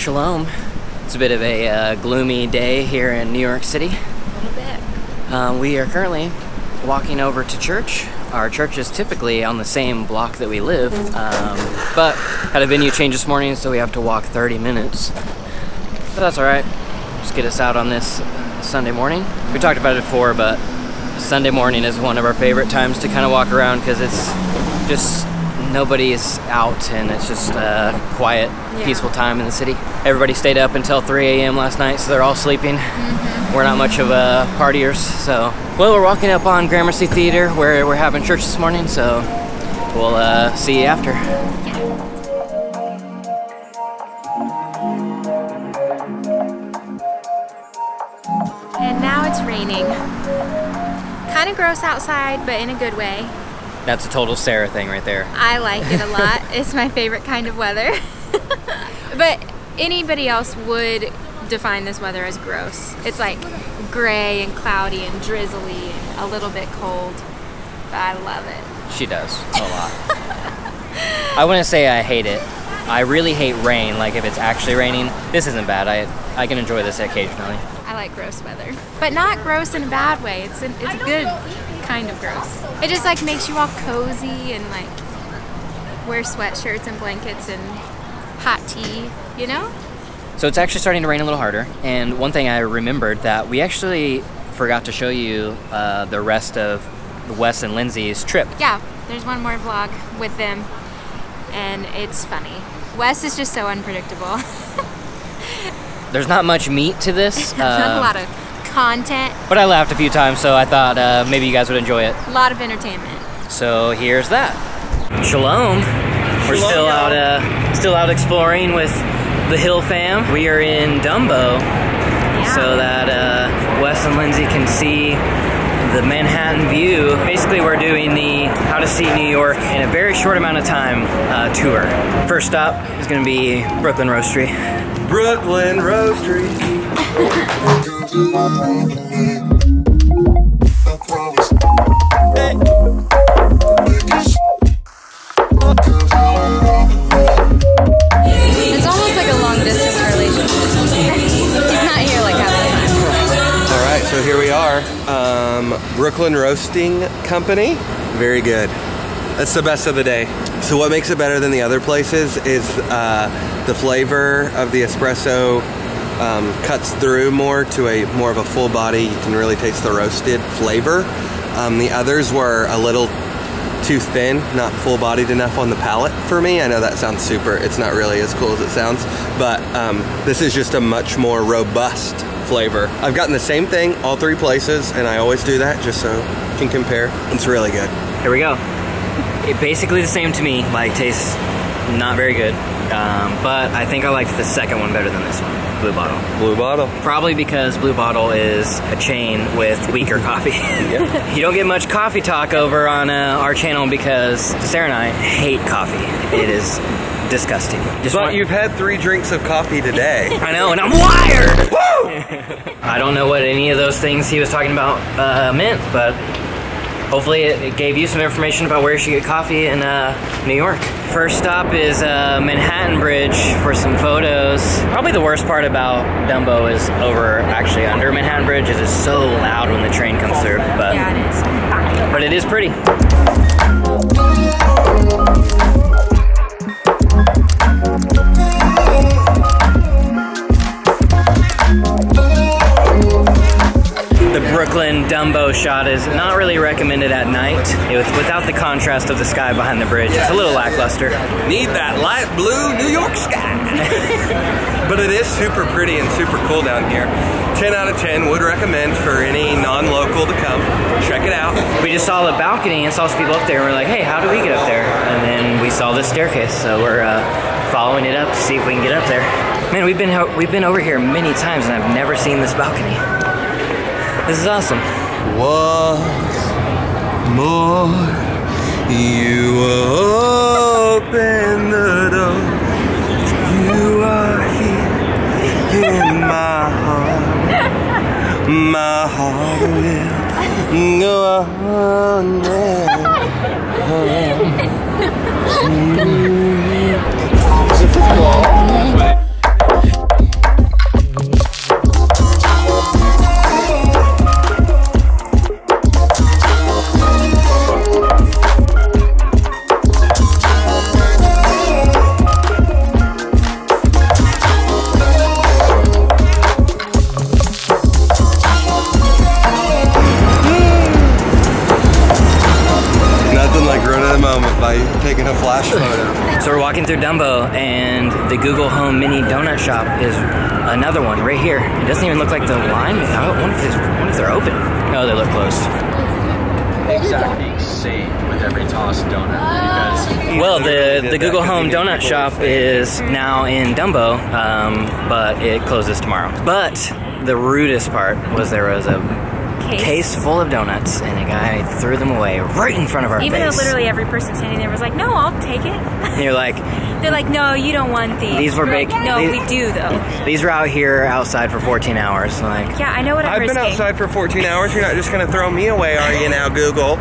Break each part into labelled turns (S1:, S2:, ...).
S1: Shalom. It's a bit of a gloomy day here in New York City.
S2: A little bit.
S1: We are currently walking over to church. Our church is typically on the same block that we live, but had a venue change this morning, so we have to walk 30 minutes. But that's all right. Just get us out on this Sunday morning. We talked about it before, but Sunday morning is one of our favorite times to kind of walk around because it's just nobody's out and it's just a quiet, peaceful time in the city. Everybody stayed up until 3 a.m. last night, so they're all sleeping. We're not much of partiers, so. Well, we're walking up on Gramercy Theater where we're having church this morning, so we'll see you after.
S2: And now it's raining. Kind of gross outside, but in a good way.
S1: That's a total Sarah thing right there.
S2: I like it a lot. It's my favorite kind of weather. But anybody else would define this weather as gross. It's like gray and cloudy and drizzly and a little bit cold, but I love it.
S1: She does, a lot. I wouldn't say I hate it. I really hate rain, like if it's actually raining. This isn't bad. I can enjoy this occasionally.
S2: I like gross weather, but not gross in a bad way. It's a good kind of gross. It just like makes you all cozy and like wear sweatshirts and blankets and hot tea, you know?
S1: So it's actually starting to rain a little harder, and one thing I remembered that we actually forgot to show you the rest of Wes and Lindsay's trip.
S2: Yeah, there's one more vlog with them, and it's funny. Wes is just so unpredictable.
S1: There's not much meat to this.
S2: Not a lot of content.
S1: But I laughed a few times, so I thought maybe you guys would enjoy it.
S2: A lot of entertainment.
S1: So here's that. Shalom. We're still out exploring with the Hill fam. We are in Dumbo, so that Wes and Lindsay can see the Manhattan view. Basically, we're doing the How to See New York in a very short amount of time tour. First stop is going to be Brooklyn Roastery.
S3: Brooklyn Roastery.
S2: It's almost like a long distance relationship. He's not here like half the time.
S3: All right, so here we are. Brooklyn Roasting Company. Very good. That's the best of the day. So what makes it better than the other places is the flavor of the espresso cuts through more to more of a full body. You can really taste the roasted flavor. The others were a little too thin, not full-bodied enough on the palate for me. I know that sounds super, it's not really as cool as it sounds, but this is just a much more robust flavor. I've gotten the same thing all three places, and I always do that just so you can compare. It's really good.
S1: Here we go. It basically the same to me, like tastes not very good, but I think I liked the second one better than this one, Blue Bottle.
S3: Blue Bottle.
S1: Probably because Blue Bottle is a chain with weaker coffee. You don't get much coffee talk over on our channel because Sarah and I hate coffee. It is disgusting.
S3: But you've had 3 drinks of coffee today.
S1: I know, and I'm wired! Woo! I don't know what any of those things he was talking about meant, but hopefully it gave you some information about where you should get coffee in New York. First stop is Manhattan Bridge for some photos. Probably the worst part about Dumbo is actually under Manhattan Bridge is it's so loud when the train comes through. But,
S2: Yeah, it is.
S1: But it is pretty. The Brooklyn Dumbo shot is not really recommended at night. Without the contrast of the sky behind the bridge. It's a little lackluster.
S3: Need that light blue New York sky. But it is super pretty and super cool down here. 10 out of 10 would recommend for any non-local to come. Check it out.
S1: We just saw the balcony and saw some people up there and we're like, hey, how do we get up there? And then we saw this staircase, so we're following it up to see if we can get up there. Man, we've been over here many times and I've never seen this balcony. This is awesome.
S3: Once more, you open the door. You are here in my heart. My heart will go on and on. flash photo.
S1: So we're walking through Dumbo, and the Google Home Mini Donut Shop is another one right here. It doesn't even look like the line. I wonder if they're open. No, they look closed.
S4: Exactly same with every tossed donut.
S1: Well, the Google Home Donut Shop is now in Dumbo, but it closes tomorrow. But the rudest part was there was a case full of donuts, and a guy threw them away right in front of our face.
S2: Even though literally every person standing there was like, no, I'll take it.
S1: And you're like...
S2: They're like, no, you don't want these.
S1: These were baked.
S2: No, we do, though.
S1: These were out here outside for 14 hours. Like,
S2: yeah, I know what I'm
S3: risking. I've been outside for 14 hours. You're not just going to throw me away, are you now, Google?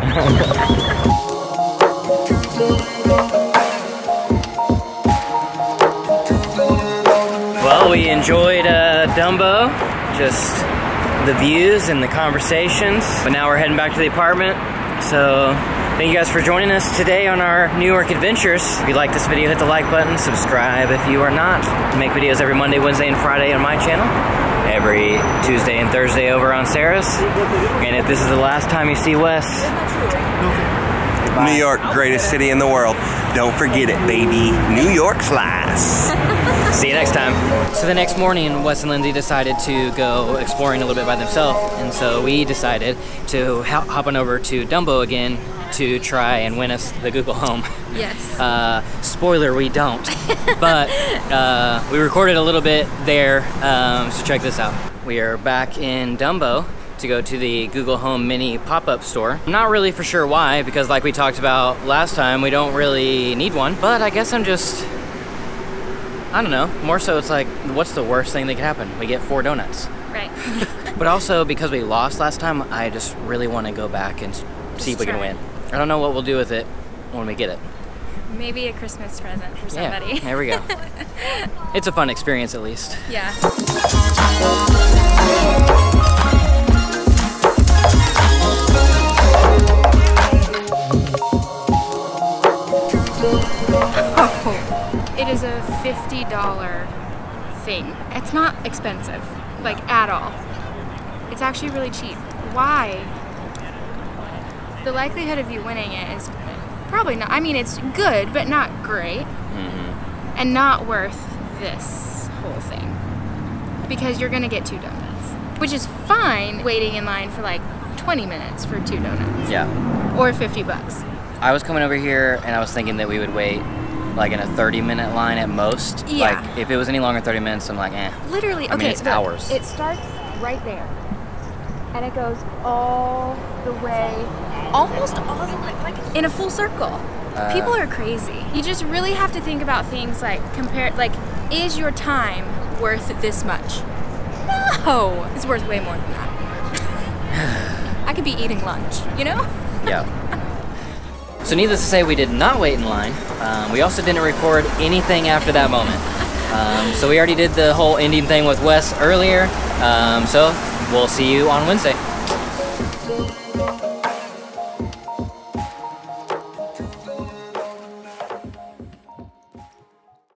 S1: Well, we enjoyed Dumbo. Just the views and the conversations. But now we're heading back to the apartment. So thank you guys for joining us today on our New York adventures. If you like this video, hit the like button, subscribe if you are not. We make videos every Monday, Wednesday, and Friday on my channel. Every Tuesday and Thursday over on Sarah's. And if this is the last time you see Wes,
S3: goodbye. New York, greatest city in the world. Don't forget it, baby. New York slice.
S1: See you next time. So the next morning, Wes and Lindsay decided to go exploring a little bit by themselves, and so we decided to hop on over to Dumbo again to try and win us the Google Home.
S2: Yes.
S1: Spoiler, we don't. But we recorded a little bit there, so check this out. We are back in Dumbo to go to the Google Home Mini pop-up store. I'm not really for sure why, because like we talked about last time, we don't really need one, but I guess I'm just... I don't know. More so, it's like, what's the worst thing that could happen? We get 4 donuts.
S2: Right.
S1: But also, because we lost last time, I just really want to go back and see if we can win. I don't know what we'll do with it when we get it.
S2: Maybe a Christmas present for somebody.
S1: Yeah, there we go. It's a fun experience, at least.
S2: Yeah. It is a $50 thing. It's not expensive, like at all. It's actually really cheap. Why? The likelihood of you winning it is probably not. I mean, it's good, but not great. And not worth this whole thing. Because you're gonna get 2 donuts. Which is fine waiting in line for like 20 minutes for 2 donuts.
S1: Yeah.
S2: Or 50 bucks.
S1: I was coming over here and I was thinking that we would wait like in a 30-minute line at most.
S2: Yeah.
S1: Like if it was any longer than 30 minutes, I'm like, eh.
S2: Literally,
S1: I mean,
S2: okay,
S1: it's hours.
S2: It starts right there. And it goes all the way, almost all the way, like in a full circle. People are crazy. You just really have to think about things like is your time worth this much? No, it's worth way more than that. I could be eating lunch, you know?
S1: Yeah. So needless to say, we did not wait in line. We also didn't record anything after that moment. So we already did the whole ending thing with Wes earlier. So we'll see you on Wednesday.